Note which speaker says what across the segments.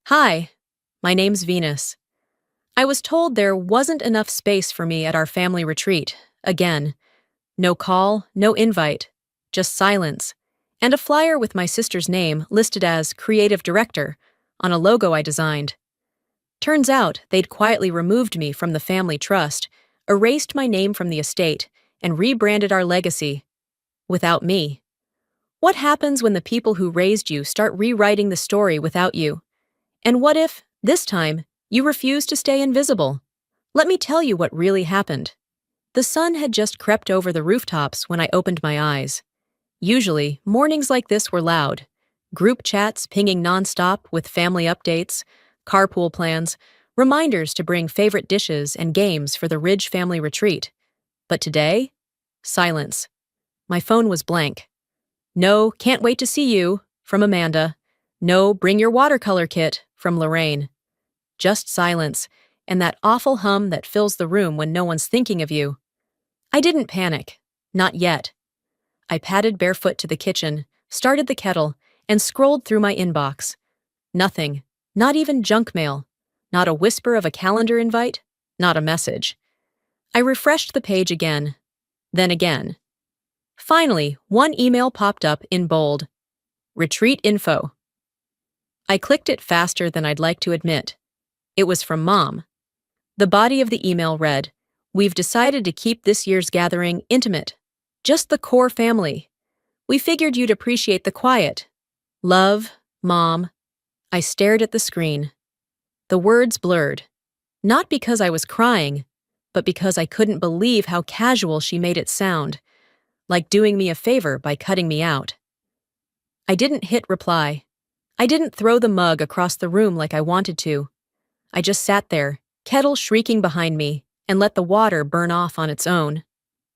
Speaker 1: Hi, my name's Venus. I was told there wasn't enough space for me at our family retreat. Again, no call, no invite, just silence, and a flyer with my sister's name listed as creative director on a logo I designed. Turns out they'd quietly removed me from the family trust, erased my name from the estate, and rebranded our legacy without me. What happens when the people who raised you start rewriting the story without you? And what if, this time, you refuse to stay invisible? Let me tell you what really happened. The sun had just crept over the rooftops when I opened my eyes. Usually, mornings like this were loud. Group chats pinging nonstop with family updates, carpool plans, reminders to bring favorite dishes and games for the Ridge family retreat. But today? Silence. My phone was blank. No, can't wait to see you, from Amanda. No, bring your watercolor kit, from Lorraine. Just silence, and that awful hum that fills the room when no one's thinking of you. I didn't panic. Not yet. I padded barefoot to the kitchen, started the kettle, and scrolled through my inbox. Nothing. Not even junk mail. Not a whisper of a calendar invite. Not a message. I refreshed the page again. Then again. Finally, one email popped up in bold. Retreat info. I clicked it faster than I'd like to admit. It was from Mom. The body of the email read, "We've decided to keep this year's gathering intimate. Just the core family. We figured you'd appreciate the quiet. Love, Mom." I stared at the screen. The words blurred. Not because I was crying, but because I couldn't believe how casual she made it sound, like doing me a favor by cutting me out. I didn't hit reply. I didn't throw the mug across the room like I wanted to. I just sat there, kettle shrieking behind me, and let the water burn off on its own.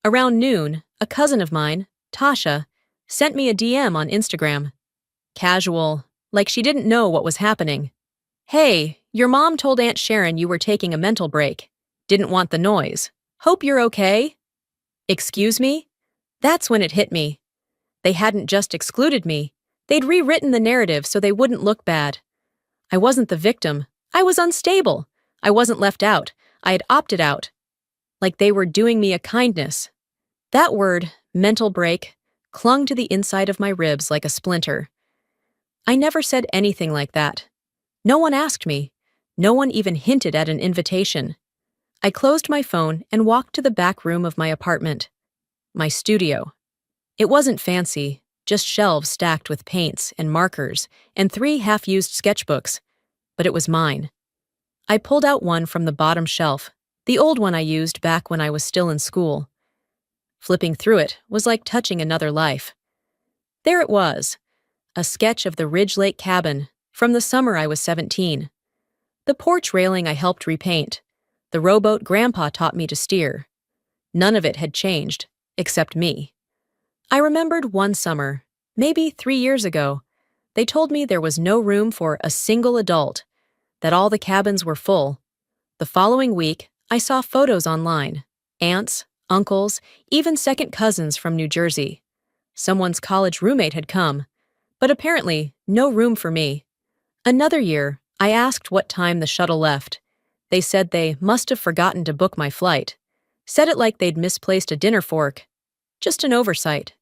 Speaker 1: Around noon, a cousin of mine, Tasha, sent me a DM on Instagram. Casual, like she didn't know what was happening. "Hey, your mom told Aunt Sharon you were taking a mental break. Didn't want the noise. Hope you're okay." Excuse me? That's when it hit me. They hadn't just excluded me. They'd rewritten the narrative so they wouldn't look bad. I wasn't the victim. I was unstable. I wasn't left out. I had opted out. Like they were doing me a kindness. That word, mental break, clung to the inside of my ribs like a splinter. I never said anything like that. No one asked me. No one even hinted at an invitation. I closed my phone and walked to the back room of my apartment. My studio. It wasn't fancy, just shelves stacked with paints and markers and 3 half-used sketchbooks, but it was mine. I pulled out one from the bottom shelf, the old one I used back when I was still in school. Flipping through it was like touching another life. There it was, a sketch of the Ridge Lake cabin from the summer I was 17. The porch railing I helped repaint, the rowboat Grandpa taught me to steer. None of it had changed, except me. I remembered one summer, maybe 3 years ago, they told me there was no room for a single adult, that all the cabins were full. The following week, I saw photos online. Aunts, uncles, even second cousins from New Jersey. Someone's college roommate had come, but apparently no room for me. Another year, I asked what time the shuttle left. They said they must have forgotten to book my flight. Said it like they'd misplaced a dinner fork. Just an oversight.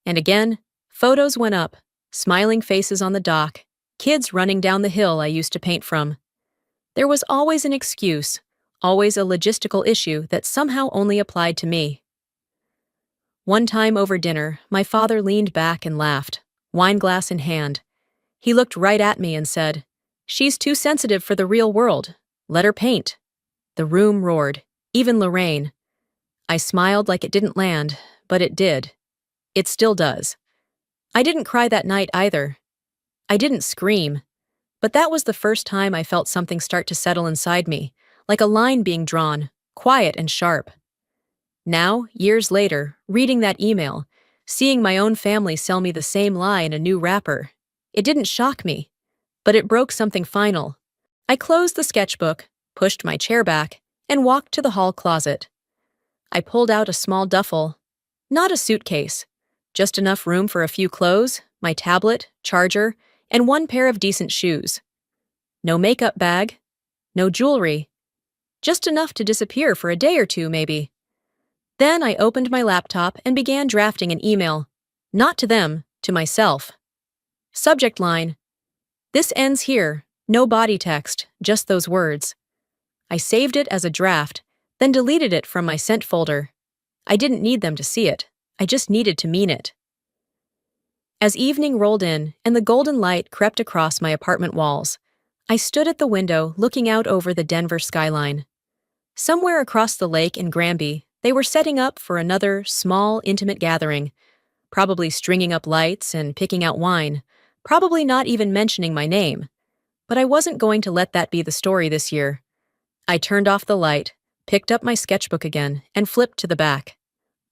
Speaker 1: And again, photos went up, smiling faces on the dock, kids running down the hill I used to paint from. There was always an excuse, always a logistical issue that somehow only applied to me. One time over dinner, my father leaned back and laughed, wineglass in hand. He looked right at me and said, "She's too sensitive for the real world. Let her paint." The room roared, even Lorraine. I smiled like it didn't land, but it did. It still does. I didn't cry that night either. I didn't scream, but that was the first time I felt something start to settle inside me, like a line being drawn, quiet and sharp. Now, years later, reading that email, seeing my own family sell me the same lie in a new wrapper, it didn't shock me, but it broke something final. I closed the sketchbook, pushed my chair back, and walked to the hall closet. I pulled out a small duffel, not a suitcase, just enough room for a few clothes, my tablet, charger, and one pair of decent shoes. No makeup bag. No jewelry. Just enough to disappear for a day or two, maybe. Then I opened my laptop and began drafting an email. Not to them, to myself. Subject line: "This ends here. No body text, just those words." I saved it as a draft, then deleted it from my sent folder. I didn't need them to see it. I just needed to mean it. As evening rolled in and the golden light crept across my apartment walls, I stood at the window looking out over the Denver skyline. Somewhere across the lake in Granby, they were setting up for another small, intimate gathering, probably stringing up lights and picking out wine, probably not even mentioning my name. But I wasn't going to let that be the story this year. I turned off the light, picked up my sketchbook again, and flipped to the back.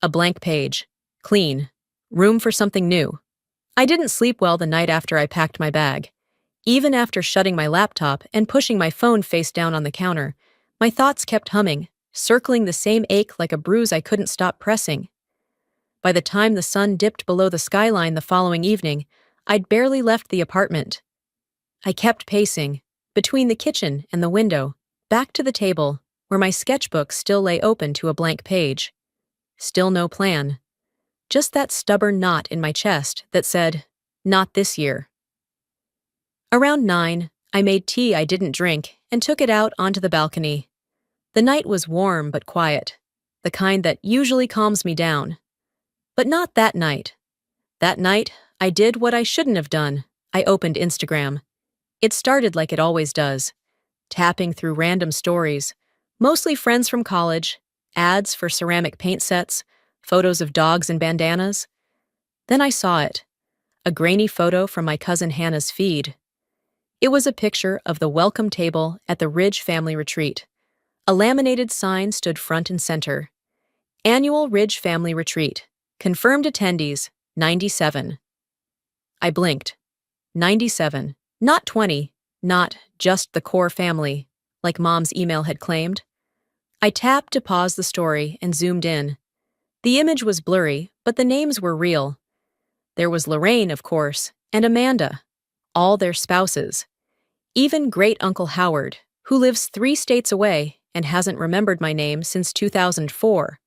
Speaker 1: A blank page. Clean. Room for something new. I didn't sleep well the night after I packed my bag. Even after shutting my laptop and pushing my phone face down on the counter, my thoughts kept humming, circling the same ache like a bruise I couldn't stop pressing. By the time the sun dipped below the skyline the following evening, I'd barely left the apartment. I kept pacing, between the kitchen and the window, back to the table, where my sketchbook still lay open to a blank page. Still no plan. Just that stubborn knot in my chest that said, "Not this year." Around 9, I made tea I didn't drink and took it out onto the balcony. The night was warm but quiet, the kind that usually calms me down. But not that night. That night, I did what I shouldn't have done. I opened Instagram. It started like it always does, tapping through random stories, mostly friends from college, ads for ceramic paint sets, photos of dogs and bandanas. Then I saw it, a grainy photo from my cousin Hannah's feed. It was a picture of the welcome table at the Ridge family retreat. A laminated sign stood front and center. Annual Ridge family retreat. Confirmed attendees, 97. I blinked. 97. Not 20. Not just the core family, like Mom's email had claimed. I tapped to pause the story and zoomed in. The image was blurry, but the names were real. There was Lorraine, of course, and Amanda, all their spouses. Even Great Uncle Howard, who lives 3 states away and hasn't remembered my name since 2004.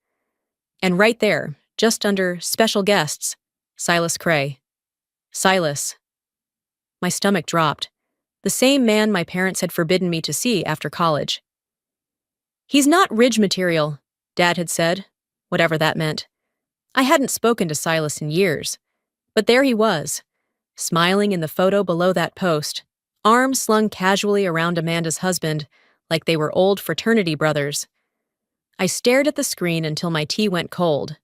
Speaker 1: And right there, just under special guests, Silas Cray. Silas. My stomach dropped. The same man my parents had forbidden me to see after college. "He's not Ridge material," Dad had said, whatever that meant. I hadn't spoken to Silas in years, but there he was, smiling in the photo below that post, arms slung casually around Amanda's husband, like they were old fraternity brothers. I stared at the screen until my tea went cold.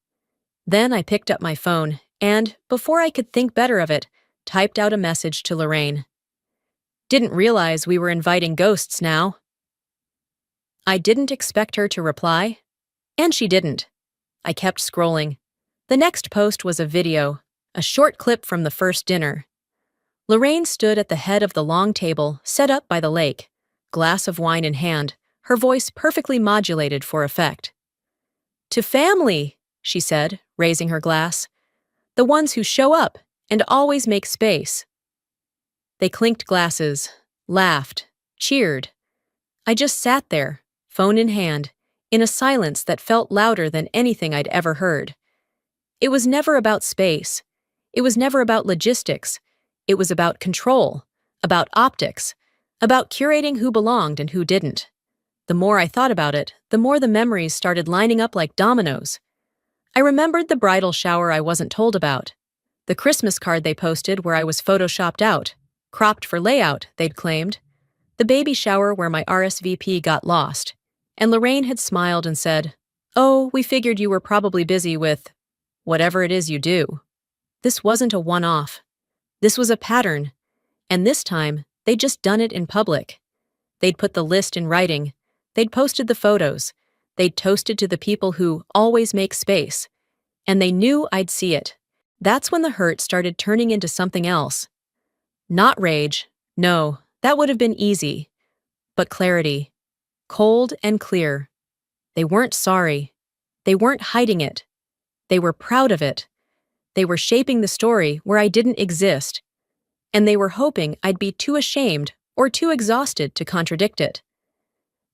Speaker 1: Then I picked up my phone and, before I could think better of it, typed out a message to Lorraine. Didn't realize we were inviting ghosts now. I didn't expect her to reply, and she didn't. I kept scrolling. The next post was a video, a short clip from the first dinner. Lorraine stood at the head of the long table set up by the lake, glass of wine in hand, her voice perfectly modulated for effect. "To family," she said, raising her glass. "The ones who show up and always make space." They clinked glasses, laughed, cheered. I just sat there, phone in hand, in a silence that felt louder than anything I'd ever heard. It was never about space. It was never about logistics. It was about control, about optics, about curating who belonged and who didn't. The more I thought about it, the more the memories started lining up like dominoes. I remembered the bridal shower I wasn't told about, the Christmas card they posted where I was photoshopped out, cropped for layout, they'd claimed, the baby shower where my RSVP got lost, and Lorraine had smiled and said, "Oh, we figured you were probably busy with whatever it is you do." This wasn't a one-off. This was a pattern, and this time, they'd just done it in public. They'd put the list in writing, they'd posted the photos, they'd toasted to the people who always make space, and they knew I'd see it. That's when the hurt started turning into something else. Not rage, no, that would have been easy, but clarity. Cold and clear. They weren't sorry. They weren't hiding it. They were proud of it. They were shaping the story where I didn't exist. And they were hoping I'd be too ashamed or too exhausted to contradict it.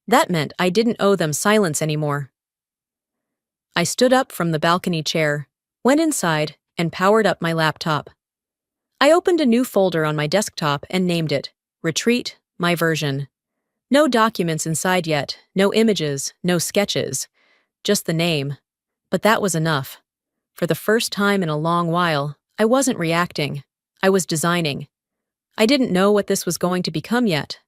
Speaker 1: That meant I didn't owe them silence anymore. I stood up from the balcony chair, went inside, and powered up my laptop. I opened a new folder on my desktop and named it Retreat, My Version. No documents inside yet, no images, no sketches, just the name. But that was enough. For the first time in a long while, I wasn't reacting. I was designing. I didn't know what this was going to become yet.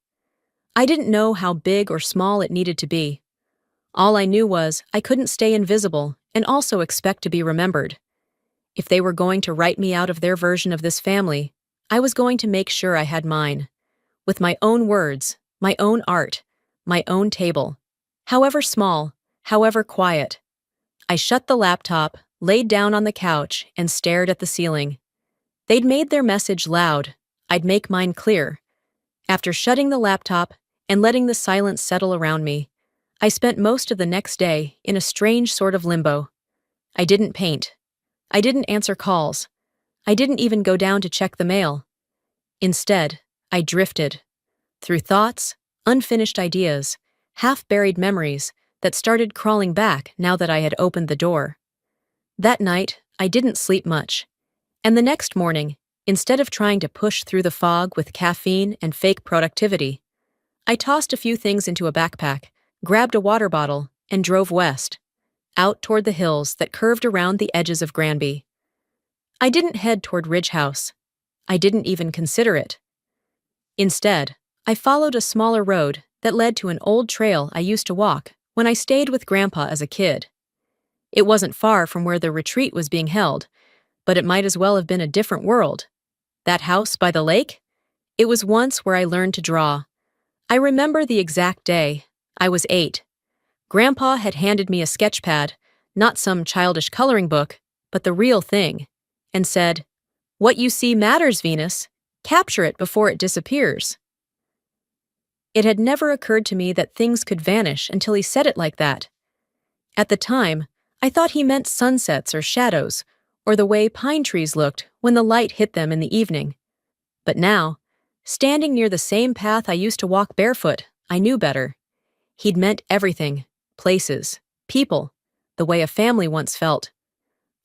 Speaker 1: I didn't know how big or small it needed to be. All I knew was I couldn't stay invisible and also expect to be remembered. If they were going to write me out of their version of this family, I was going to make sure I had mine. With my own words, my own art, my own table. However small, however quiet. I shut the laptop, laid down on the couch, and stared at the ceiling. They'd made their message loud. I'd make mine clear. After shutting the laptop and letting the silence settle around me, I spent most of the next day in a strange sort of limbo. I didn't paint. I didn't answer calls. I didn't even go down to check the mail. Instead, I drifted through thoughts, unfinished ideas, half-buried memories that started crawling back now that I had opened the door. That night, I didn't sleep much. And the next morning, instead of trying to push through the fog with caffeine and fake productivity, I tossed a few things into a backpack, grabbed a water bottle, and drove west, out toward the hills that curved around the edges of Granby. I didn't head toward Ridge House. I didn't even consider it. Instead, I followed a smaller road that led to an old trail I used to walk when I stayed with Grandpa as a kid. It wasn't far from where the retreat was being held, but it might as well have been a different world. That house by the lake? It was once where I learned to draw. I remember the exact day. I was 8. Grandpa had handed me a sketch pad, not some childish coloring book, but the real thing, and said, "What you see matters, Venus. Capture it before it disappears." It had never occurred to me that things could vanish until he said it like that. At the time, I thought he meant sunsets or shadows, or the way pine trees looked when the light hit them in the evening. But now, standing near the same path I used to walk barefoot, I knew better. He'd meant everything, places, people, the way a family once felt.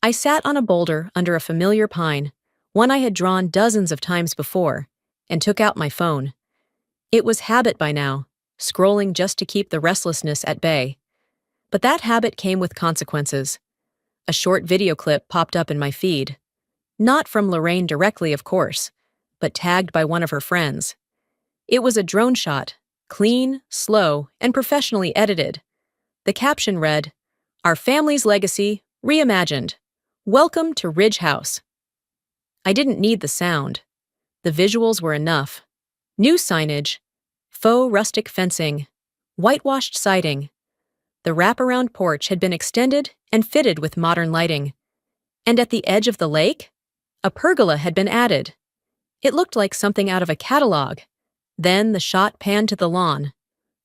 Speaker 1: I sat on a boulder under a familiar pine, one I had drawn dozens of times before, and took out my phone. It was habit by now, scrolling just to keep the restlessness at bay. But that habit came with consequences. A short video clip popped up in my feed. Not from Lorraine directly, of course, but tagged by one of her friends. It was a drone shot, clean, slow, and professionally edited. The caption read, "Our family's legacy, reimagined. Welcome to Ridge House." I didn't need the sound. The visuals were enough. New signage, faux rustic fencing, whitewashed siding. The wraparound porch had been extended and fitted with modern lighting. And at the edge of the lake, a pergola had been added. It looked like something out of a catalog. Then the shot panned to the lawn.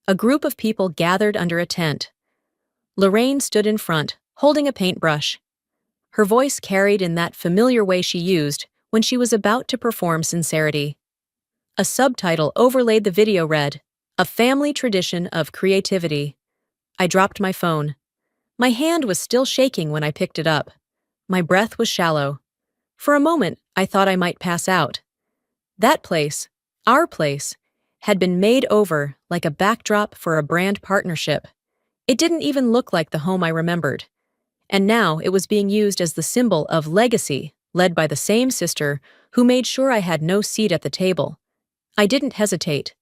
Speaker 1: A group of people gathered under a tent. Lorraine stood in front, holding a paintbrush. Her voice carried in that familiar way she used when she was about to perform sincerity. A subtitle overlaid the video read, "A Family Tradition of Creativity." I dropped my phone. My hand was still shaking when I picked it up. My breath was shallow. For a moment, I thought I might pass out. That place, our place, had been made over like a backdrop for a brand partnership. It didn't even look like the home I remembered. And now it was being used as the symbol of legacy, led by the same sister who made sure I had no seat at the table. I didn't hesitate.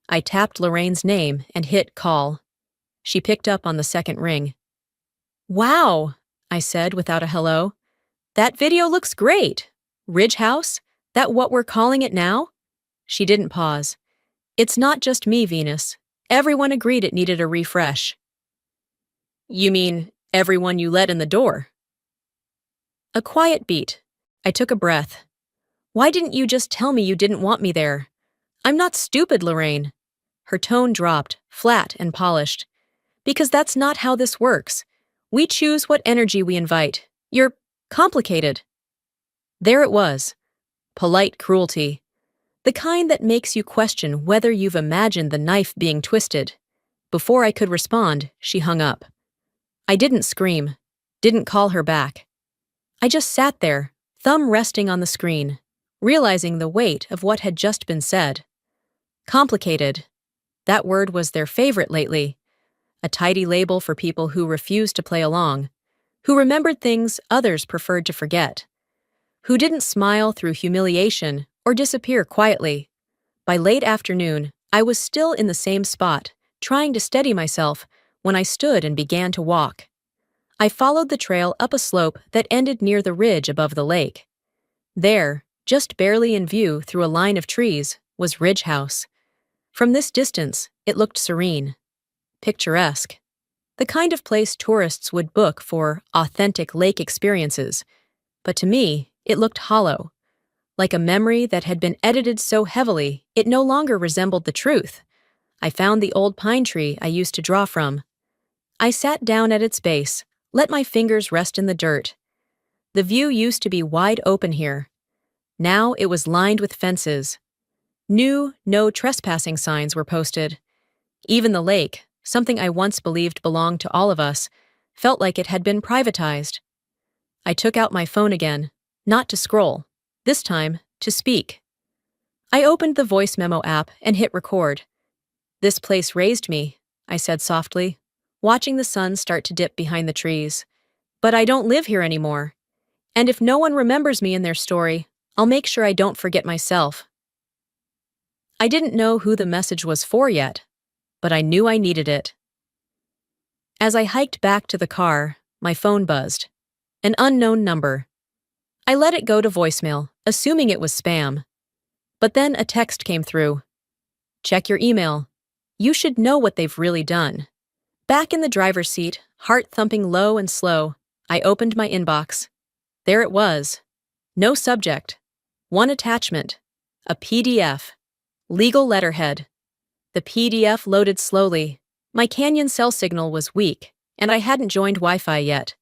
Speaker 1: I tapped Lorraine's name and hit call. She picked up on the second ring. "Wow," I said without a hello. "That video looks great. Ridge House? That what we're calling it now?" She didn't pause. "It's not just me, Venus. Everyone agreed it needed a refresh." "You mean everyone you let in the door?" A quiet beat. I took a breath. "Why didn't you just tell me you didn't want me there? I'm not stupid, Lorraine." Her tone dropped, flat and polished. "Because that's not how this works. We choose what energy we invite. You're complicated." There it was. Polite cruelty. The kind that makes you question whether you've imagined the knife being twisted. Before I could respond, she hung up. I didn't scream, didn't call her back. I just sat there, thumb resting on the screen, realizing the weight of what had just been said. Complicated. That word was their favorite lately, a tidy label for people who refused to play along, who remembered things others preferred to forget, who didn't smile through humiliation or disappear quietly. By late afternoon, I was still in the same spot, trying to steady myself, when I stood and began to walk. I followed the trail up a slope that ended near the ridge above the lake. There, just barely in view through a line of trees, was Ridge House. From this distance, it looked serene, picturesque, the kind of place tourists would book for authentic lake experiences. But to me, it looked hollow, like a memory that had been edited so heavily it no longer resembled the truth. I found the old pine tree I used to draw from. I sat down at its base, let my fingers rest in the dirt. The view used to be wide open here. Now it was lined with fences. New no trespassing signs were posted. Even the lake, something I once believed belonged to all of us, felt like it had been privatized. I took out my phone again, not to scroll, this time to speak. I opened the voice memo app and hit record. "This place raised me," I said softly, watching the sun start to dip behind the trees. "But I don't live here anymore. And if no one remembers me in their story, I'll make sure I don't forget myself." I didn't know who the message was for yet, but I knew I needed it. As I hiked back to the car, my phone buzzed. An unknown number. I let it go to voicemail, assuming it was spam. But then a text came through. "Check your email. You should know what they've really done." Back in the driver's seat, heart thumping low and slow, I opened my inbox. There it was. No subject. One attachment. A PDF. Legal letterhead. The PDF loaded slowly. My Canyon cell signal was weak, and I hadn't joined Wi-Fi yet.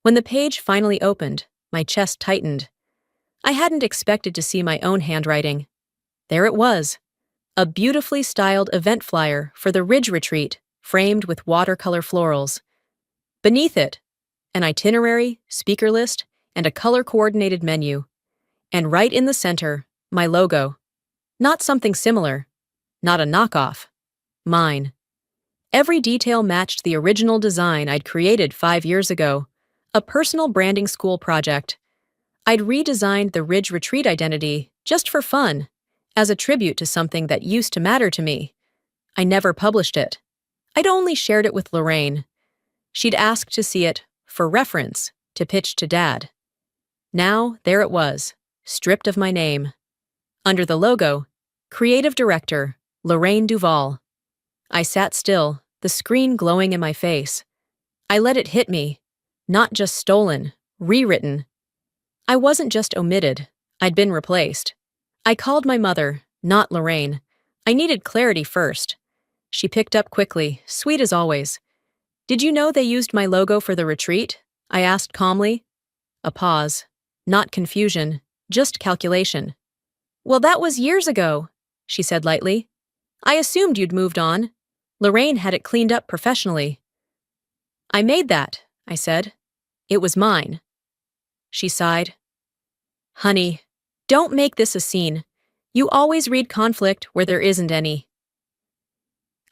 Speaker 1: When the page finally opened, my chest tightened. I hadn't expected to see my own handwriting. There it was. A beautifully styled event flyer for the Ridge Retreat, framed with watercolor florals. Beneath it, an itinerary, speaker list, and a color-coordinated menu. And right in the center, my logo. Not something similar. Not a knockoff. Mine. Every detail matched the original design I'd created 5 years ago, a personal branding school project. I'd redesigned the Ridge Retreat identity just for fun, as a tribute to something that used to matter to me. I never published it. I'd only shared it with Lorraine. She'd asked to see it, for reference, to pitch to Dad. Now, there it was, stripped of my name. Under the logo, Creative Director, Lorraine Duval. I sat still, the screen glowing in my face. I let it hit me. Not just stolen, rewritten. I wasn't just omitted, I'd been replaced. I called my mother, not Lorraine. I needed clarity first. She picked up quickly, sweet as always. "Did you know they used my logo for the retreat?" I asked calmly. A pause. Not confusion, just calculation. "Well, that was years ago," she said lightly. "I assumed you'd moved on. Lorraine had it cleaned up professionally." "I made that," I said. "It was mine." She sighed. "Honey, don't make this a scene. You always read conflict where there isn't any."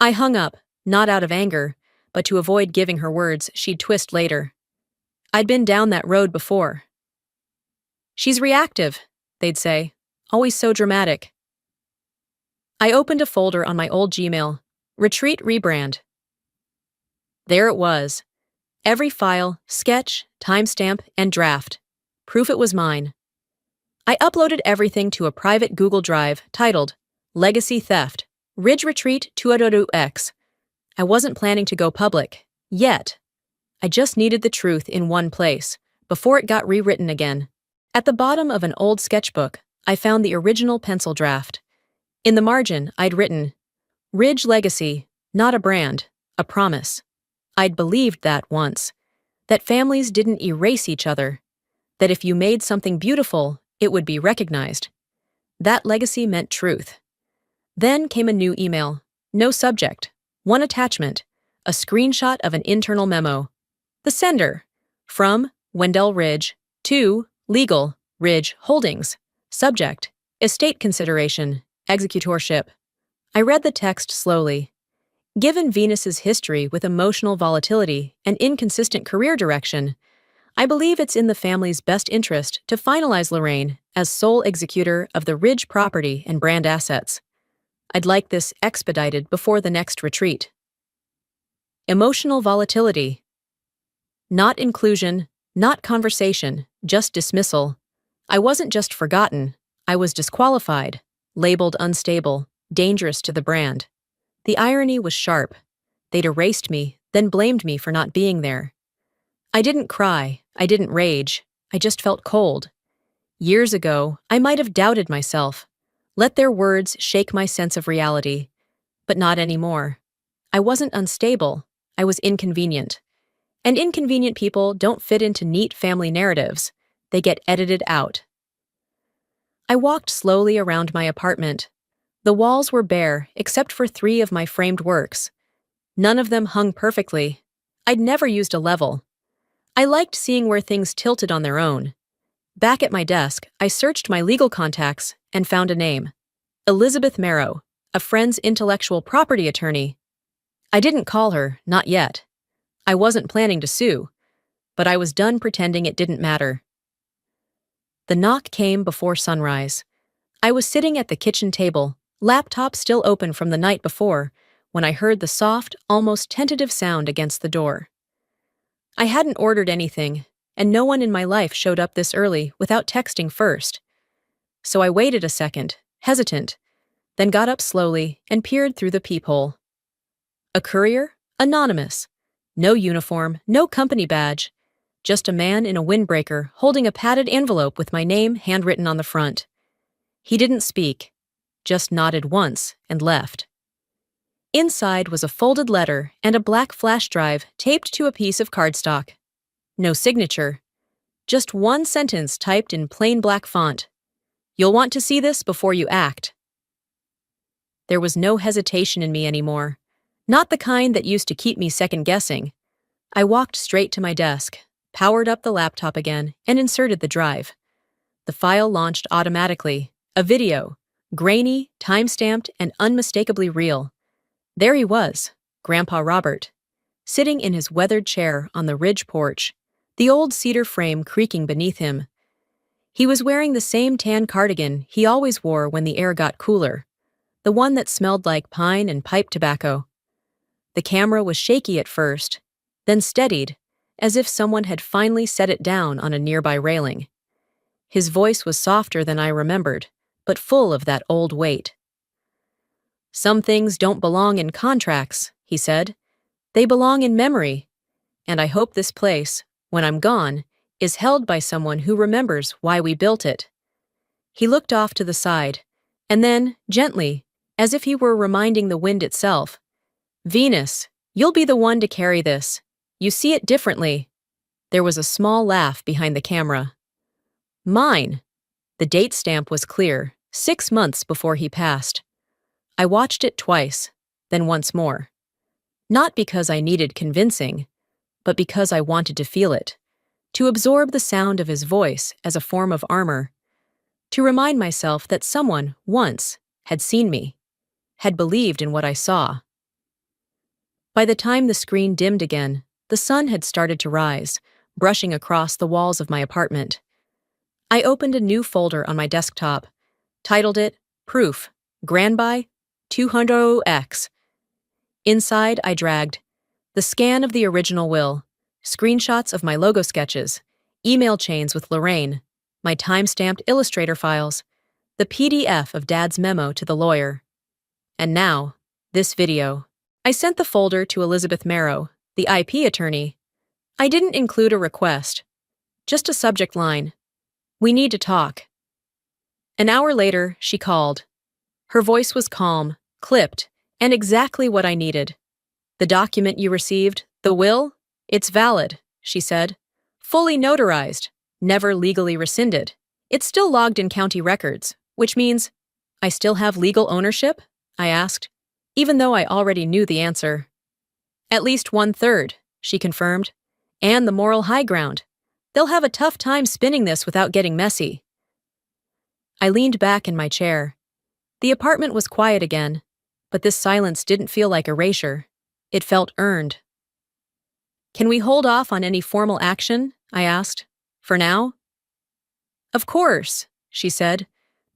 Speaker 1: I hung up, not out of anger, but to avoid giving her words she'd twist later. I'd been down that road before. "She's reactive," they'd say, always so dramatic. I opened a folder on my old Gmail, Retreat Rebrand. There it was. Every file, sketch, timestamp, and draft. Proof it was mine. I uploaded everything to a private Google Drive titled Legacy Theft, Ridge Retreat 202X. I wasn't planning to go public, yet. I just needed the truth in one place, before it got rewritten again. At the bottom of an old sketchbook, I found the original pencil draft. In the margin, I'd written, "Ridge Legacy, not a brand, a promise." I'd believed that once, that families didn't erase each other, that if you made something beautiful, it would be recognized. That legacy meant truth. Then came a new email. No subject. One attachment. A screenshot of an internal memo. The sender. From Wendell Ridge to Legal Ridge Holdings. Subject. Estate consideration. Executorship. I read the text slowly. Given Venus's history with emotional volatility and inconsistent career direction, I believe it's in the family's best interest to finalize Lorraine as sole executor of the Ridge property and brand assets. I'd like this expedited before the next retreat. Emotional volatility. Not inclusion, not conversation, just dismissal. I wasn't just forgotten, I was disqualified, labeled unstable, dangerous to the brand. The irony was sharp. They'd erased me, then blamed me for not being there. I didn't cry, I didn't rage, I just felt cold. Years ago, I might have doubted myself, let their words shake my sense of reality. But not anymore. I wasn't unstable, I was inconvenient. And inconvenient people don't fit into neat family narratives. They get edited out. I walked slowly around my apartment. The walls were bare except for 3 of my framed works. None of them hung perfectly. I'd never used a level. I liked seeing where things tilted on their own. Back at my desk, I searched my legal contacts and found a name. Elizabeth Marrow, a friend's intellectual property attorney. I didn't call her, not yet. I wasn't planning to sue, but I was done pretending it didn't matter. The knock came before sunrise. I was sitting at the kitchen table, laptop still open from the night before, when I heard the soft, almost tentative sound against the door. I hadn't ordered anything, and no one in my life showed up this early without texting first. So I waited a second, hesitant, then got up slowly and peered through the peephole. A courier? Anonymous. No uniform, no company badge. Just a man in a windbreaker holding a padded envelope with my name handwritten on the front. He didn't speak, just nodded once and left. Inside was a folded letter and a black flash drive taped to a piece of cardstock. No signature. Just one sentence typed in plain black font. You'll want to see this before you act. There was no hesitation in me anymore. Not the kind that used to keep me second-guessing. I walked straight to my desk, powered up the laptop again, and inserted the drive. The file launched automatically. A video. Grainy, time-stamped, and unmistakably real. There he was, Grandpa Robert, sitting in his weathered chair on the ridge porch, the old cedar frame creaking beneath him. He was wearing the same tan cardigan he always wore when the air got cooler, the one that smelled like pine and pipe tobacco. The camera was shaky at first, then steadied, as if someone had finally set it down on a nearby railing. His voice was softer than I remembered, but full of that old weight. Some things don't belong in contracts, he said. They belong in memory. And I hope this place, when I'm gone, is held by someone who remembers why we built it. He looked off to the side, and then, gently, as if he were reminding the wind itself, Venus, you'll be the one to carry this. You see it differently. There was a small laugh behind the camera. Mine. The date stamp was clear, 6 months before he passed. I watched it twice, then once more. Not because I needed convincing, but because I wanted to feel it, to absorb the sound of his voice as a form of armor, to remind myself that someone, once, had seen me, had believed in what I saw. By the time the screen dimmed again, the sun had started to rise, brushing across the walls of my apartment. I opened a new folder on my desktop, titled it Proof, Granby 200X. Inside, I dragged the scan of the original will, screenshots of my logo sketches, email chains with Lorraine, my time-stamped Illustrator files, the PDF of Dad's memo to the lawyer. And now, this video. I sent the folder to Elizabeth Marrow, the IP attorney. I didn't include a request, just a subject line. We need to talk. An hour later, she called. Her voice was calm, clipped, and exactly what I needed. The document you received, the will, it's valid, she said. Fully notarized, never legally rescinded. It's still logged in county records, Which means, I still have legal ownership? I asked, even though I already knew the answer. At least 1/3, she confirmed, and the moral high ground. They'll have a tough time spinning this without getting messy. I leaned back in my chair. The apartment was quiet again, but this silence didn't feel like erasure. It felt earned. Can we hold off on any formal action? I asked. For now? Of course, she said,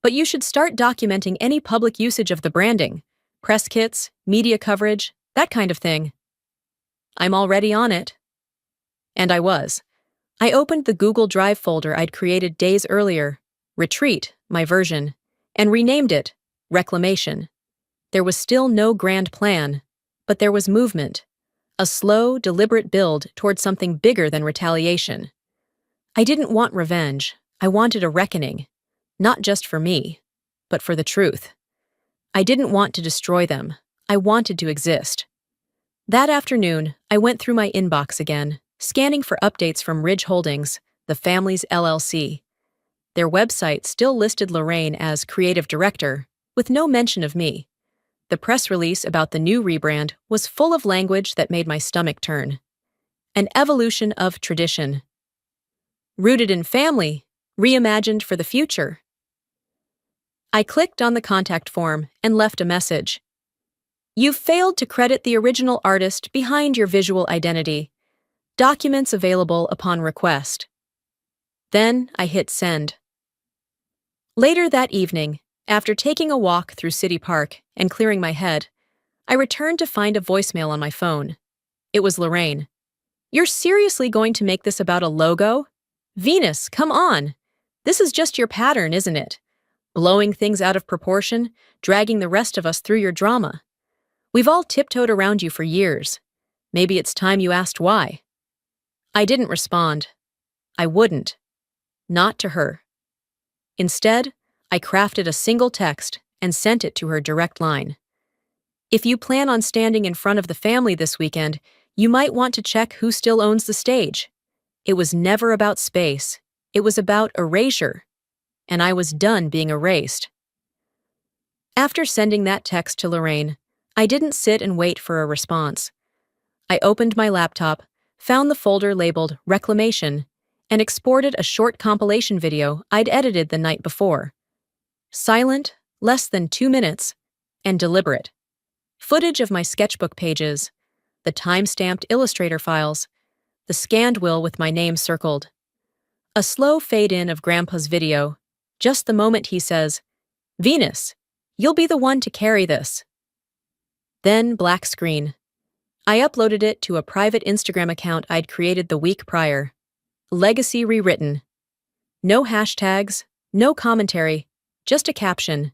Speaker 1: but you should start documenting any public usage of the branding, press kits, media coverage, that kind of thing. I'm already on it. And I was. I opened the Google Drive folder I'd created days earlier, Retreat, my version, and renamed it Reclamation. There was still no grand plan, but there was movement, a slow, deliberate build toward something bigger than retaliation. I didn't want revenge. I wanted a reckoning, not just for me, but for the truth. I didn't want to destroy them. I wanted to exist. That afternoon, I went through my inbox again, scanning for updates from Ridge Holdings, the family's LLC. Their website still listed Lorraine as creative director, with no mention of me. The press release about the new rebrand was full of language that made my stomach turn. An evolution of tradition. Rooted in family, reimagined for the future. I clicked on the contact form and left a message. You've failed to credit the original artist behind your visual identity. Documents available upon request. Then I hit send. Later that evening, after taking a walk through City Park and clearing my head, I returned to find a voicemail on my phone. It was Lorraine. You're seriously going to make this about a logo? Venus, come on! This is just your pattern, isn't it? Blowing things out of proportion, dragging the rest of us through your drama. We've all tiptoed around you for years. Maybe it's time you asked why. I didn't respond. I wouldn't. Not to her. Instead, I crafted a single text and sent it to her direct line. If you plan on standing in front of the family this weekend, you might want to check who still owns the stage. It was never about space. It was about erasure. And I was done being erased. After sending that text to Lorraine, I didn't sit and wait for a response. I opened my laptop, found the folder labeled Reclamation, and exported a short compilation video I'd edited the night before. Silent, less than 2 minutes, and deliberate. Footage of my sketchbook pages, the time-stamped Illustrator files, the scanned will with my name circled. A slow fade-in of Grandpa's video, just the moment he says, Venus, you'll be the one to carry this. Then black screen. I uploaded it to a private Instagram account I'd created the week prior. Legacy rewritten. No hashtags, no commentary, just a caption.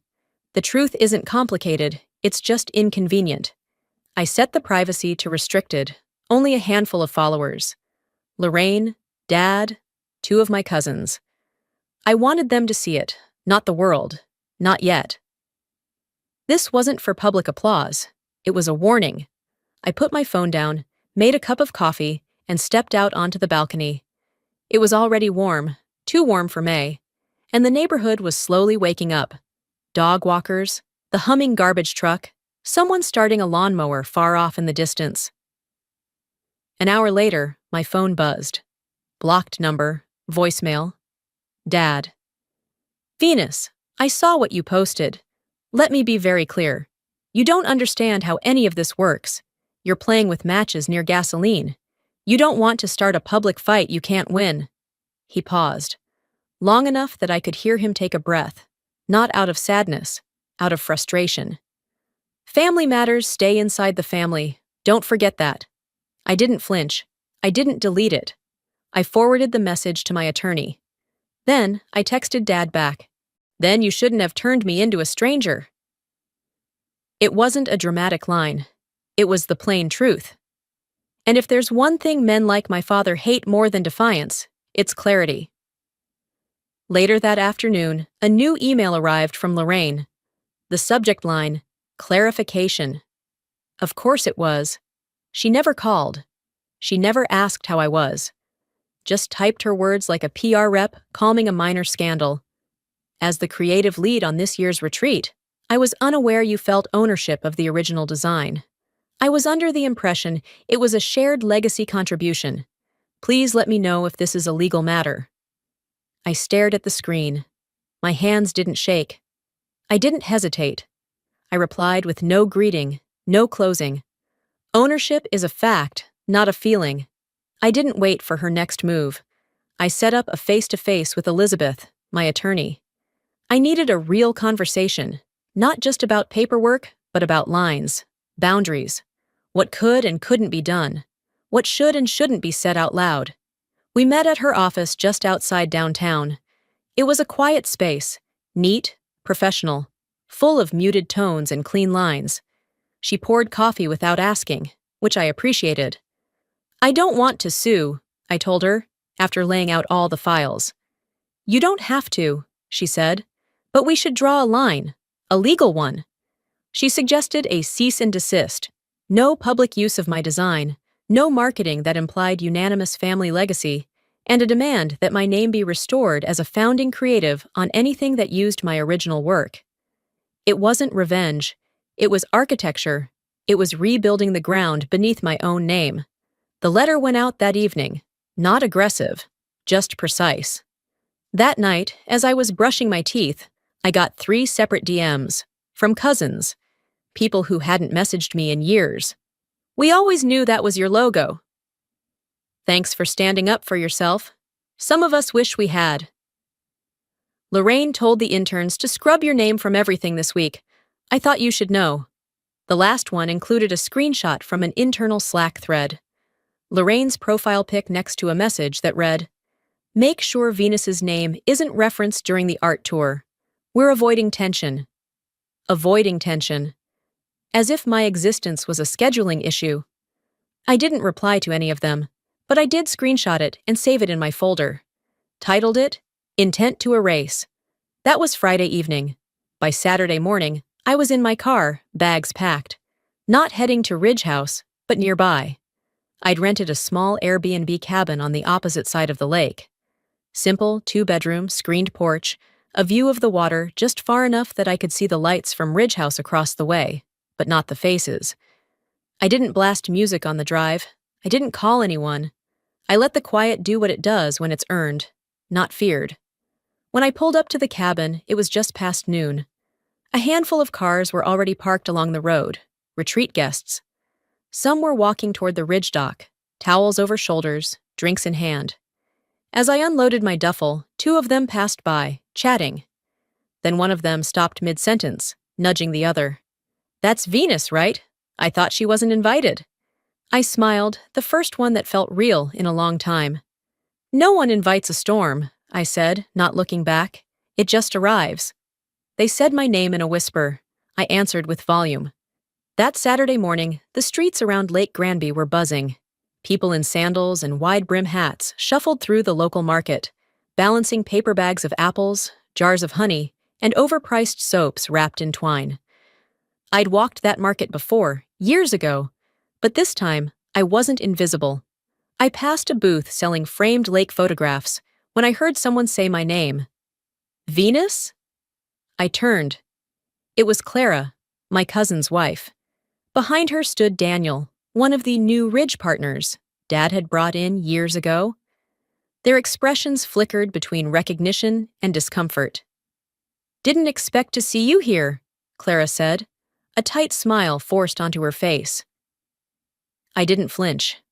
Speaker 1: The truth isn't complicated, it's just inconvenient. I set the privacy to restricted, only a handful of followers. Lorraine, Dad, 2 of my cousins. I wanted them to see it, not the world, not yet. This wasn't for public applause. It was a warning. I put my phone down, made a cup of coffee, and stepped out onto the balcony. It was already warm, too warm for May, and the neighborhood was slowly waking up. Dog walkers, the humming garbage truck, someone starting a lawnmower far off in the distance. An hour later, my phone buzzed. Blocked number, voicemail. Dad. Venus, I saw what you posted. Let me be very clear. You don't understand how any of this works. You're playing with matches near gasoline. You don't want to start a public fight you can't win. He paused, long enough that I could hear him take a breath, not out of sadness, out of frustration. Family matters stay inside the family. Don't forget that. I didn't flinch. I didn't delete it. I forwarded the message to my attorney. Then I texted Dad back. Then you shouldn't have turned me into a stranger. It wasn't a dramatic line. It was the plain truth. And if there's one thing men like my father hate more than defiance, it's clarity. Later that afternoon, a new email arrived from Lorraine. The subject line, clarification. Of course it was. She never called. She never asked how I was. Just typed her words like a PR rep calming a minor scandal. As the creative lead on this year's retreat, I was unaware you felt ownership of the original design. I was under the impression it was a shared legacy contribution. Please let me know if this is a legal matter. I stared at the screen. My hands didn't shake. I didn't hesitate. I replied with no greeting, no closing. Ownership is a fact, not a feeling. I didn't wait for her next move. I set up a face-to-face with Elizabeth, my attorney. I needed a real conversation, not just about paperwork, but about lines, boundaries, what could and couldn't be done, what should and shouldn't be said out loud. We met at her office just outside downtown. It was a quiet space, neat, professional, full of muted tones and clean lines. She poured coffee without asking, which I appreciated. I don't want to sue, I told her, after laying out all the files. You don't have to, she said, but we should draw a line, a legal one. She suggested a cease and desist, no public use of my design, no marketing that implied unanimous family legacy, and a demand that my name be restored as a founding creative on anything that used my original work. It wasn't revenge. It was architecture. It was rebuilding the ground beneath my own name. The letter went out that evening, not aggressive, just precise. That night, as I was brushing my teeth, I got 3 separate DMs from cousins, people who hadn't messaged me in years. We always knew that was your logo. Thanks for standing up for yourself. Some of us wish we had. Lorraine told the interns to scrub your name from everything this week. I thought you should know. The last one included a screenshot from an internal Slack thread. Lorraine's profile pic next to a message that read, "Make sure Venus's name isn't referenced during the art tour. We're avoiding tension." Avoiding tension. As if my existence was a scheduling issue. I didn't reply to any of them, but I did screenshot it and save it in my folder. Titled it, Intent to Erase. That was Friday evening. By Saturday morning, I was in my car, bags packed. Not heading to Ridge House, but nearby. I'd rented a small Airbnb cabin on the opposite side of the lake. Simple, 2-bedroom, screened porch, a view of the water just far enough that I could see the lights from Ridge House across the way, but not the faces. I didn't blast music on the drive. I didn't call anyone. I let the quiet do what it does when it's earned, not feared. When I pulled up to the cabin, it was just past noon. A handful of cars were already parked along the road, retreat guests. Some were walking toward the ridge dock, towels over shoulders, drinks in hand. As I unloaded my duffel, 2 of them passed by, chatting. Then one of them stopped mid-sentence, nudging the other. "That's Venus, right? I thought she wasn't invited." I smiled, the first one that felt real in a long time. "No one invites a storm," I said, not looking back. "It just arrives." They said my name in a whisper. I answered with volume. That Saturday morning, the streets around Lake Granby were buzzing. People in sandals and wide-brim hats shuffled through the local market, balancing paper bags of apples, jars of honey, and overpriced soaps wrapped in twine. I'd walked that market before, years ago, but this time, I wasn't invisible. I passed a booth selling framed lake photographs when I heard someone say my name. "Venus?" I turned. It was Clara, my cousin's wife. Behind her stood Daniel, one of the new Ridge partners Dad had brought in years ago. Their expressions flickered between recognition and discomfort. "Didn't expect to see you here," Clara said, a tight smile forced onto her face. I didn't flinch.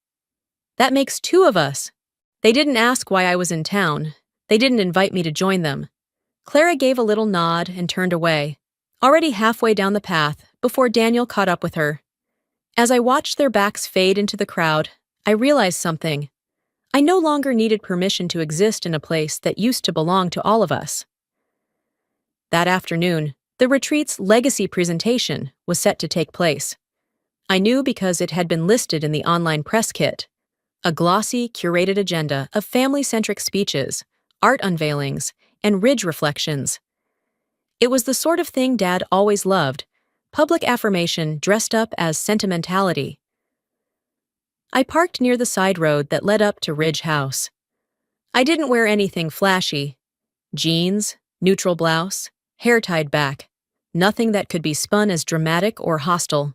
Speaker 1: "That makes 2 of us. They didn't ask why I was in town. They didn't invite me to join them." Clara gave a little nod and turned away, already halfway down the path before Daniel caught up with her. As I watched their backs fade into the crowd, I realized something. I no longer needed permission to exist in a place that used to belong to all of us. That afternoon, the retreat's legacy presentation was set to take place. I knew because it had been listed in the online press kit. A glossy, curated agenda of family-centric speeches, art unveilings, and ridge reflections. It was the sort of thing Dad always loved, public affirmation dressed up as sentimentality. I parked near the side road that led up to Ridge House. I didn't wear anything flashy. Jeans, Neutral blouse, hair tied back. Nothing that could be spun as dramatic or hostile.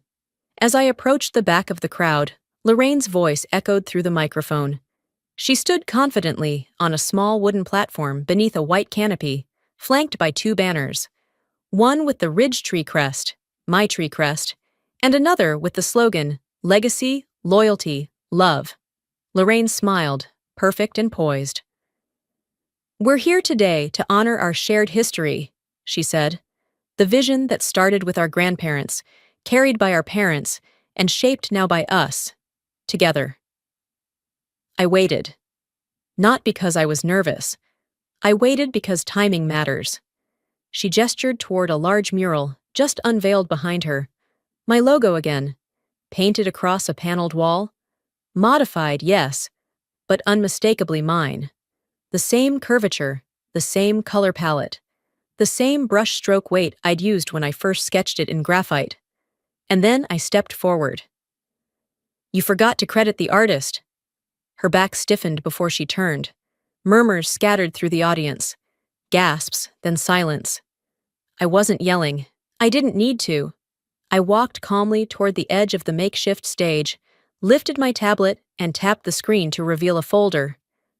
Speaker 1: As I approached the back of the crowd, Lorraine's voice echoed through the microphone. She stood confidently on a small wooden platform beneath a white canopy, flanked by two banners. One with the Ridge Tree crest, my tree crest, and another with the slogan, Legacy, Loyalty, Love. Lorraine smiled, perfect and poised. "We're here today to honor our shared history," she said. "The vision that started with our grandparents, carried by our parents, and shaped now by us, together." I waited. Not because I was nervous. I waited because timing matters. She gestured toward a large mural, just unveiled behind her. My logo again, painted across a paneled wall. Modified, yes, but unmistakably mine. The same curvature, the same color palette, the same brushstroke weight I'd used when I first sketched it in graphite. And then I stepped forward. "You forgot to credit the artist." Her back stiffened before she turned. Murmurs scattered through the audience. Gasps, then silence. I wasn't yelling. I didn't need to. I walked calmly toward the edge of the makeshift stage, lifted my tablet, and tapped the screen to reveal a folder.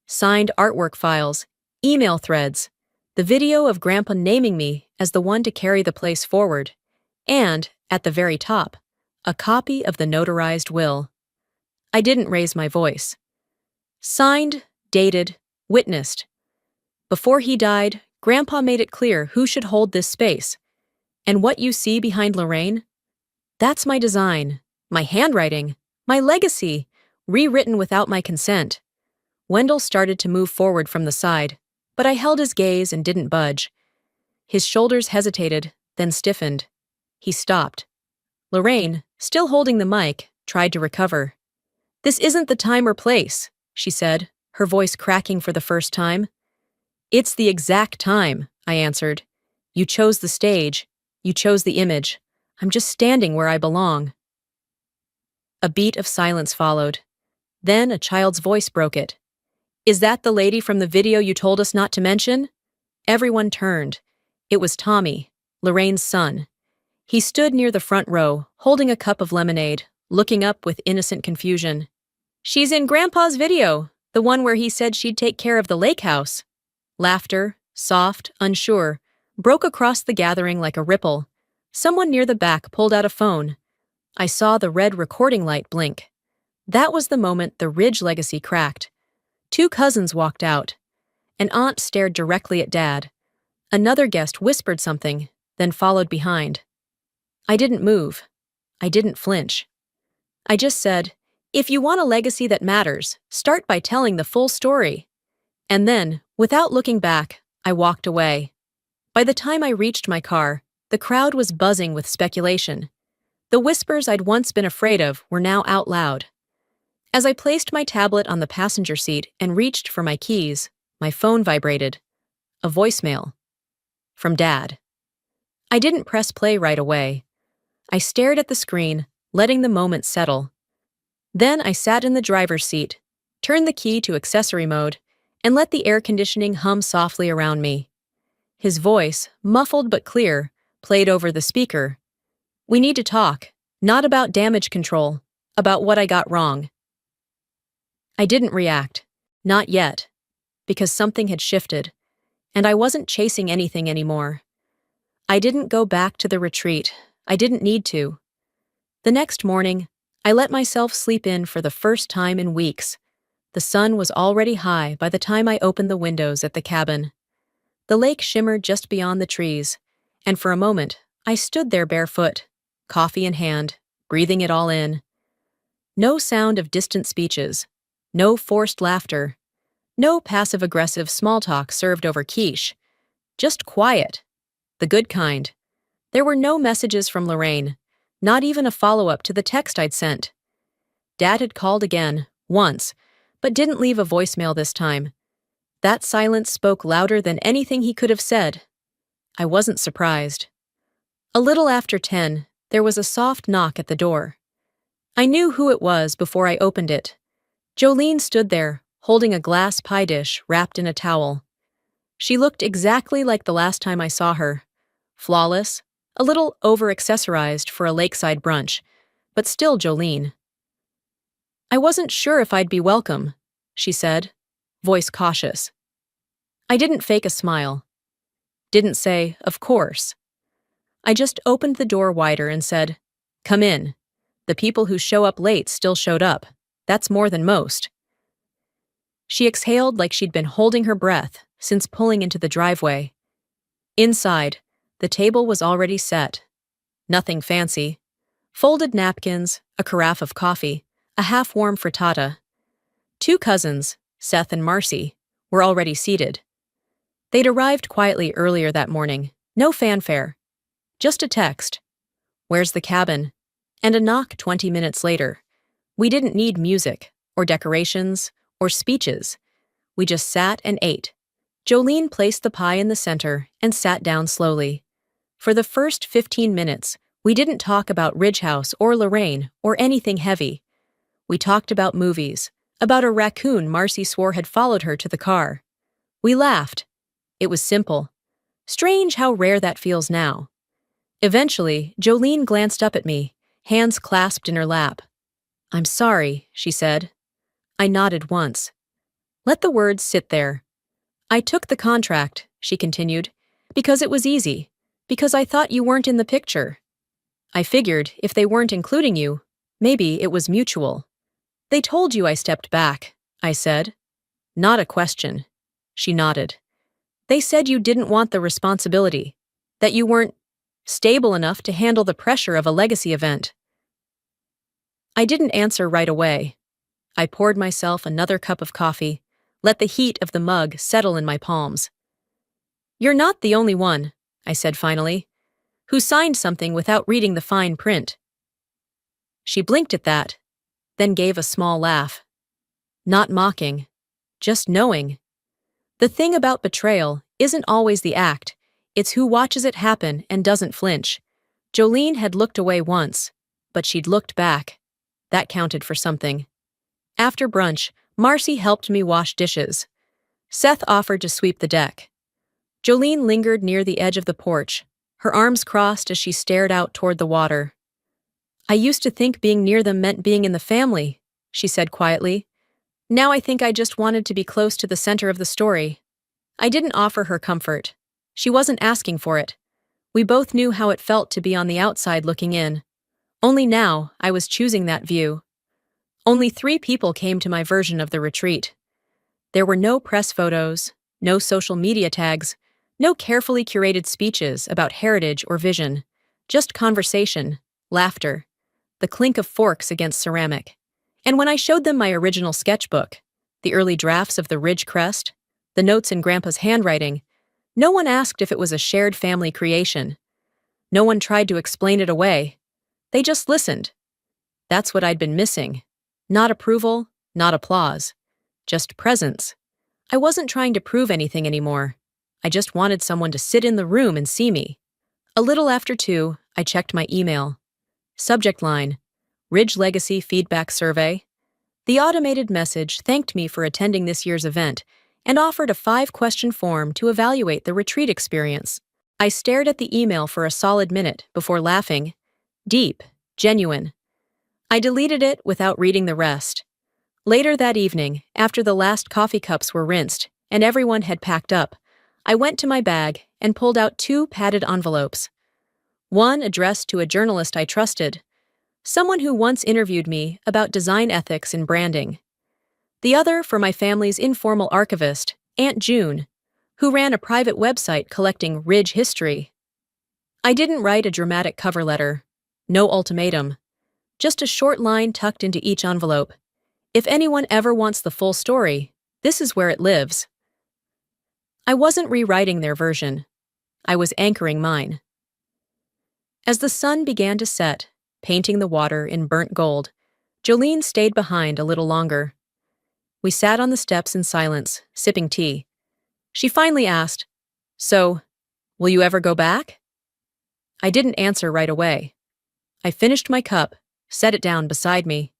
Speaker 1: Signed artwork files, email threads, the video of Grandpa naming me as the one to carry the place forward, and, at the very top, a copy of the notarized will. I didn't raise my voice. Signed, dated, witnessed. Before he died, Grandpa made it clear who should hold this space. And what you see behind Lorraine? That's my design, my handwriting, my legacy, rewritten without my consent. Wendell started to move forward from the side, but I held his gaze and didn't budge. His shoulders hesitated, then stiffened. He stopped. Lorraine, still holding the mic, tried to recover. "This isn't the time or place," she said, her voice cracking for the first time. "It's the exact time," I answered. "You chose the stage. You chose the image. I'm just standing where I belong." A beat of silence followed. Then a child's voice broke it. "Is that the lady from the video you told us not to mention?" Everyone turned. It was Tommy, Lorraine's son. He stood near the front row, holding a cup of lemonade, looking up with innocent confusion. "She's in Grandpa's video, the one where he said she'd take care of the lake house." Laughter, soft, unsure, broke across the gathering like a ripple. Someone near the back pulled out a phone. I saw the red recording light blink. That was the moment the Ridge legacy cracked. Two cousins walked out. An aunt stared directly at Dad. Another guest whispered something, then followed behind. I didn't move. I didn't flinch. I just said, "If you want a legacy that matters, start by telling the full story." And then, without looking back, I walked away. By the time I reached my car, the crowd was buzzing with speculation. The whispers I'd once been afraid of were now out loud. As I placed my tablet on the passenger seat and reached for my keys, my phone vibrated. A voicemail. From Dad. I didn't press play right away. I stared at the screen, letting the moment settle. Then I sat in the driver's seat, turned the key to accessory mode, and let the air conditioning hum softly around me. His voice, muffled but clear, played over the speaker. "We need to talk, not about damage control, about what I got wrong." I didn't react, not yet, because something had shifted, and I wasn't chasing anything anymore. I didn't go back to the retreat. I didn't need to. The next morning, I let myself sleep in for the first time in weeks. The sun was already high by the time I opened the windows at the cabin. The lake shimmered just beyond the trees, and for a moment, I stood there barefoot, coffee in hand, breathing it all in. No sound of distant speeches, no forced laughter, no passive-aggressive small talk served over quiche. Just quiet. The good kind. There were no messages from Lorraine, not even a follow-up to the text I'd sent. Dad had called again, once, but didn't leave a voicemail this time. That silence spoke louder than anything he could have said. I wasn't surprised. A little after 10, there was a soft knock at the door. I knew who it was before I opened it. Jolene stood there, holding a glass pie dish wrapped in a towel. She looked exactly like the last time I saw her. Flawless, a little over-accessorized for a lakeside brunch, but still Jolene. "I wasn't sure if I'd be welcome," she said, voice cautious. I didn't fake a smile. Didn't say, "Of course." I just opened the door wider and said, "Come in. The people who show up late still showed up. That's more than most." She exhaled like she'd been holding her breath since pulling into the driveway. Inside, the table was already set. Nothing fancy. Folded napkins, a carafe of coffee, a half-warm frittata. Two cousins, Seth and Marcy, were already seated. They'd arrived quietly earlier that morning, no fanfare. Just a text. "Where's the cabin?" And a knock 20 minutes later. We didn't need music, or decorations, or speeches. We just sat and ate. Jolene placed the pie in the center and sat down slowly. For the first 15 minutes, we didn't talk about Ridge House or Lorraine or anything heavy. We talked about movies, about a raccoon Marcy swore had followed her to the car. We laughed. It was simple. Strange how rare that feels now. Eventually, Jolene glanced up at me, hands clasped in her lap. "I'm sorry," she said. I nodded once. Let the words sit there. "I took the contract," she continued, "because it was easy, because I thought you weren't in the picture. I figured if they weren't including you, maybe it was mutual." "They told you I stepped back," I said. "Not a question." She nodded. "They said you didn't want the responsibility, that you weren't stable enough to handle the pressure of a legacy event." I didn't answer right away. I poured myself another cup of coffee, let the heat of the mug settle in my palms. "You're not the only one," I said finally, "who signed something without reading the fine print." She blinked at that, then gave a small laugh. Not mocking, just knowing. The thing about betrayal isn't always the act, it's who watches it happen and doesn't flinch. Jolene had looked away once, but she'd looked back. That counted for something. After brunch, Marcy helped me wash dishes. Seth offered to sweep the deck. Jolene lingered near the edge of the porch, her arms crossed as she stared out toward the water. "I used to think being near them meant being in the family," she said quietly. "Now I think I just wanted to be close to the center of the story." I didn't offer her comfort. She wasn't asking for it. We both knew how it felt to be on the outside looking in. Only now, I was choosing that view. Only 3 people came to my version of the retreat. There were no press photos, no social media tags, no carefully curated speeches about heritage or vision. Just conversation, laughter, the clink of forks against ceramic. And when I showed them my original sketchbook, the early drafts of the ridge crest, the notes in Grandpa's handwriting, no one asked if it was a shared family creation. No one tried to explain it away. They just listened. That's what I'd been missing. Not approval, not applause. Just presence. I wasn't trying to prove anything anymore. I just wanted someone to sit in the room and see me. A little after 2, I checked my email. Subject line: Ridge Legacy Feedback Survey. The automated message thanked me for attending this year's event and offered a 5-question form to evaluate the retreat experience. I stared at the email for a solid minute before laughing. Deep, genuine. I deleted it without reading the rest. Later that evening, after the last coffee cups were rinsed and everyone had packed up, I went to my bag and pulled out 2 padded envelopes. One addressed to a journalist I trusted, someone who once interviewed me about design ethics and branding. The other for my family's informal archivist, Aunt June, who ran a private website collecting Ridge history. I didn't write a dramatic cover letter. No ultimatum. Just a short line tucked into each envelope. If anyone ever wants the full story, this is where it lives. I wasn't rewriting their version. I was anchoring mine. As the sun began to set, painting the water in burnt gold, Jolene stayed behind a little longer. We sat on the steps in silence, sipping tea. She finally asked, "So, will you ever go back?" I didn't answer right away. I finished my cup, set it down beside me.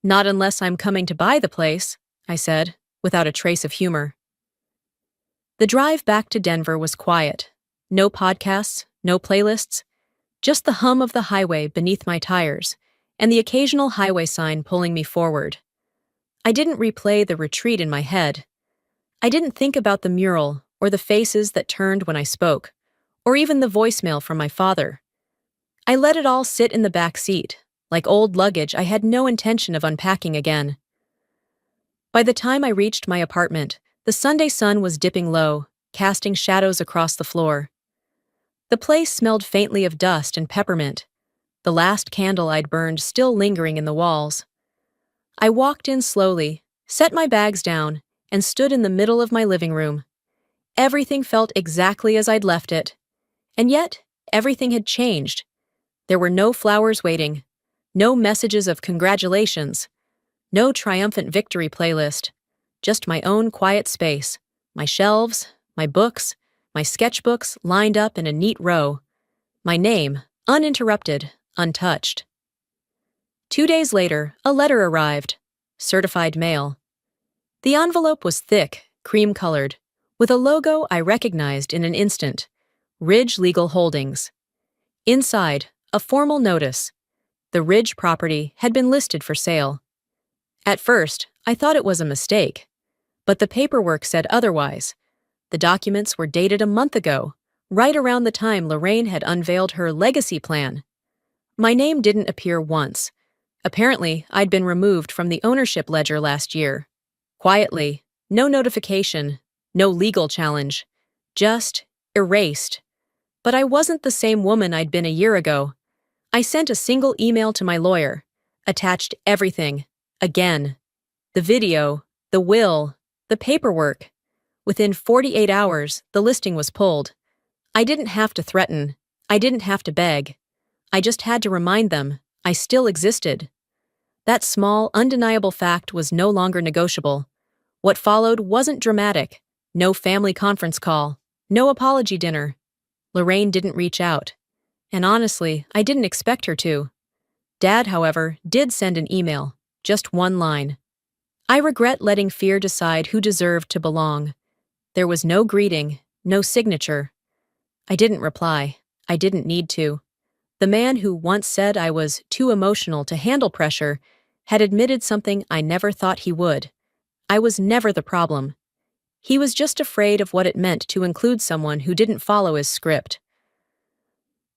Speaker 1: "Not unless I'm coming to buy the place," I said, without a trace of humor. The drive back to Denver was quiet. No podcasts, no playlists, just the hum of the highway beneath my tires and the occasional highway sign pulling me forward. I didn't replay the retreat in my head. I didn't think about the mural or the faces that turned when I spoke, or even the voicemail from my father. I let it all sit in the back seat, like old luggage I had no intention of unpacking again. By the time I reached my apartment, the Sunday sun was dipping low, casting shadows across the floor. The place smelled faintly of dust and peppermint, the last candle I'd burned still lingering in the walls. I walked in slowly, set my bags down, and stood in the middle of my living room. Everything felt exactly as I'd left it. And yet, everything had changed. There were no flowers waiting, no messages of congratulations, no triumphant victory playlist, just my own quiet space, my shelves, my books, my sketchbooks lined up in a neat row, my name, uninterrupted, untouched. 2 days later, a letter arrived, certified mail. The envelope was thick, cream-colored, with a logo I recognized in an instant, Ridge Legal Holdings. Inside, a formal notice. The Ridge property had been listed for sale. At first, I thought it was a mistake, but the paperwork said otherwise. The documents were dated a month ago, right around the time Lorraine had unveiled her legacy plan. My name didn't appear once. Apparently, I'd been removed from the ownership ledger last year. Quietly, no notification, no legal challenge, just erased. But I wasn't the same woman I'd been a year ago. I sent a single email to my lawyer, attached everything, again. The video, the will, the paperwork. Within 48 hours, the listing was pulled. I didn't have to threaten. I didn't have to beg. I just had to remind them I still existed. That small, undeniable fact was no longer negotiable. What followed wasn't dramatic. No family conference call. No apology dinner. Lorraine didn't reach out. And honestly, I didn't expect her to. Dad, however, did send an email. Just one line. I regret letting fear decide who deserved to belong. There was no greeting, no signature. I didn't reply. I didn't need to. The man who once said I was too emotional to handle pressure had admitted something I never thought he would. I was never the problem. He was just afraid of what it meant to include someone who didn't follow his script.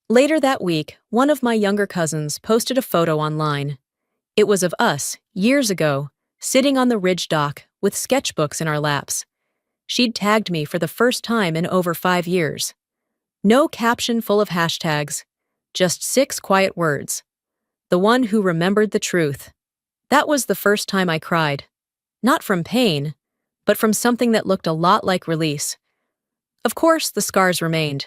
Speaker 1: Later that week, one of my younger cousins posted a photo online. It was of us, years ago, sitting on the Ridge dock with sketchbooks in our laps. She'd tagged me for the first time in over 5 years. No caption full of hashtags, just 6 quiet words. The one who remembered the truth. That was the first time I cried. Not from pain, but from something that looked a lot like release. Of course, the scars remained.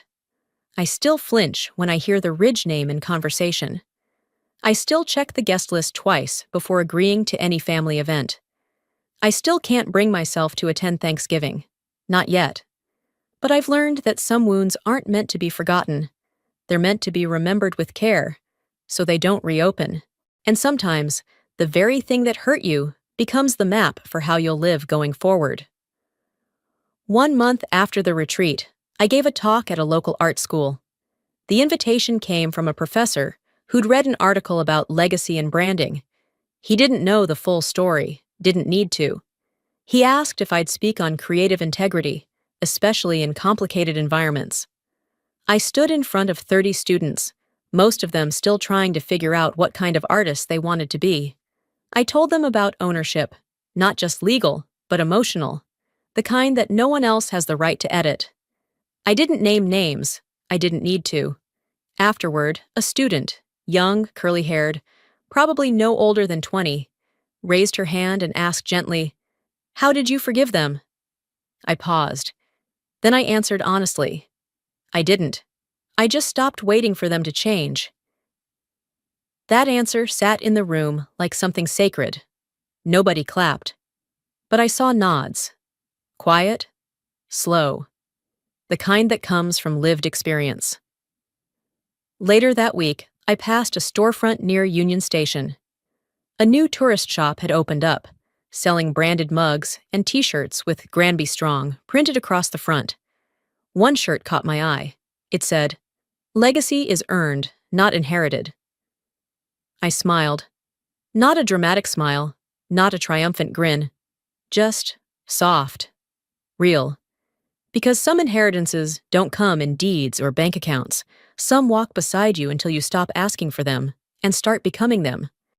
Speaker 1: I still flinch when I hear the Ridge name in conversation. I still check the guest list twice before agreeing to any family event. I still can't bring myself to attend Thanksgiving. Not yet. But I've learned that some wounds aren't meant to be forgotten. They're meant to be remembered with care, so they don't reopen. And sometimes, the very thing that hurt you becomes the map for how you'll live going forward. 1 month after the retreat, I gave a talk at a local art school. The invitation came from a professor who'd read an article about legacy and branding. He didn't know the full story, didn't need to. He asked if I'd speak on creative integrity, especially in complicated environments. I stood in front of 30 students, most of them still trying to figure out what kind of artist they wanted to be. I told them about ownership, not just legal, but emotional, the kind that no one else has the right to edit. I didn't name names. I didn't need to. Afterward, a student, young, curly-haired, probably no older than 20, raised her hand and asked gently, "How did you forgive them?" I paused. Then I answered honestly, "I didn't. I just stopped waiting for them to change." That answer sat in the room like something sacred. Nobody clapped. But I saw nods. Quiet, slow. The kind that comes from lived experience. Later that week, I passed a storefront near Union Station. A new tourist shop had opened up, selling branded mugs and t-shirts with Granby Strong printed across the front. One shirt caught my eye. It said, "Legacy is earned, not inherited." I smiled. Not a dramatic smile, not a triumphant grin. Just soft. Real. Because some inheritances don't come in deeds or bank accounts. Some walk beside you until you stop asking for them and start becoming them.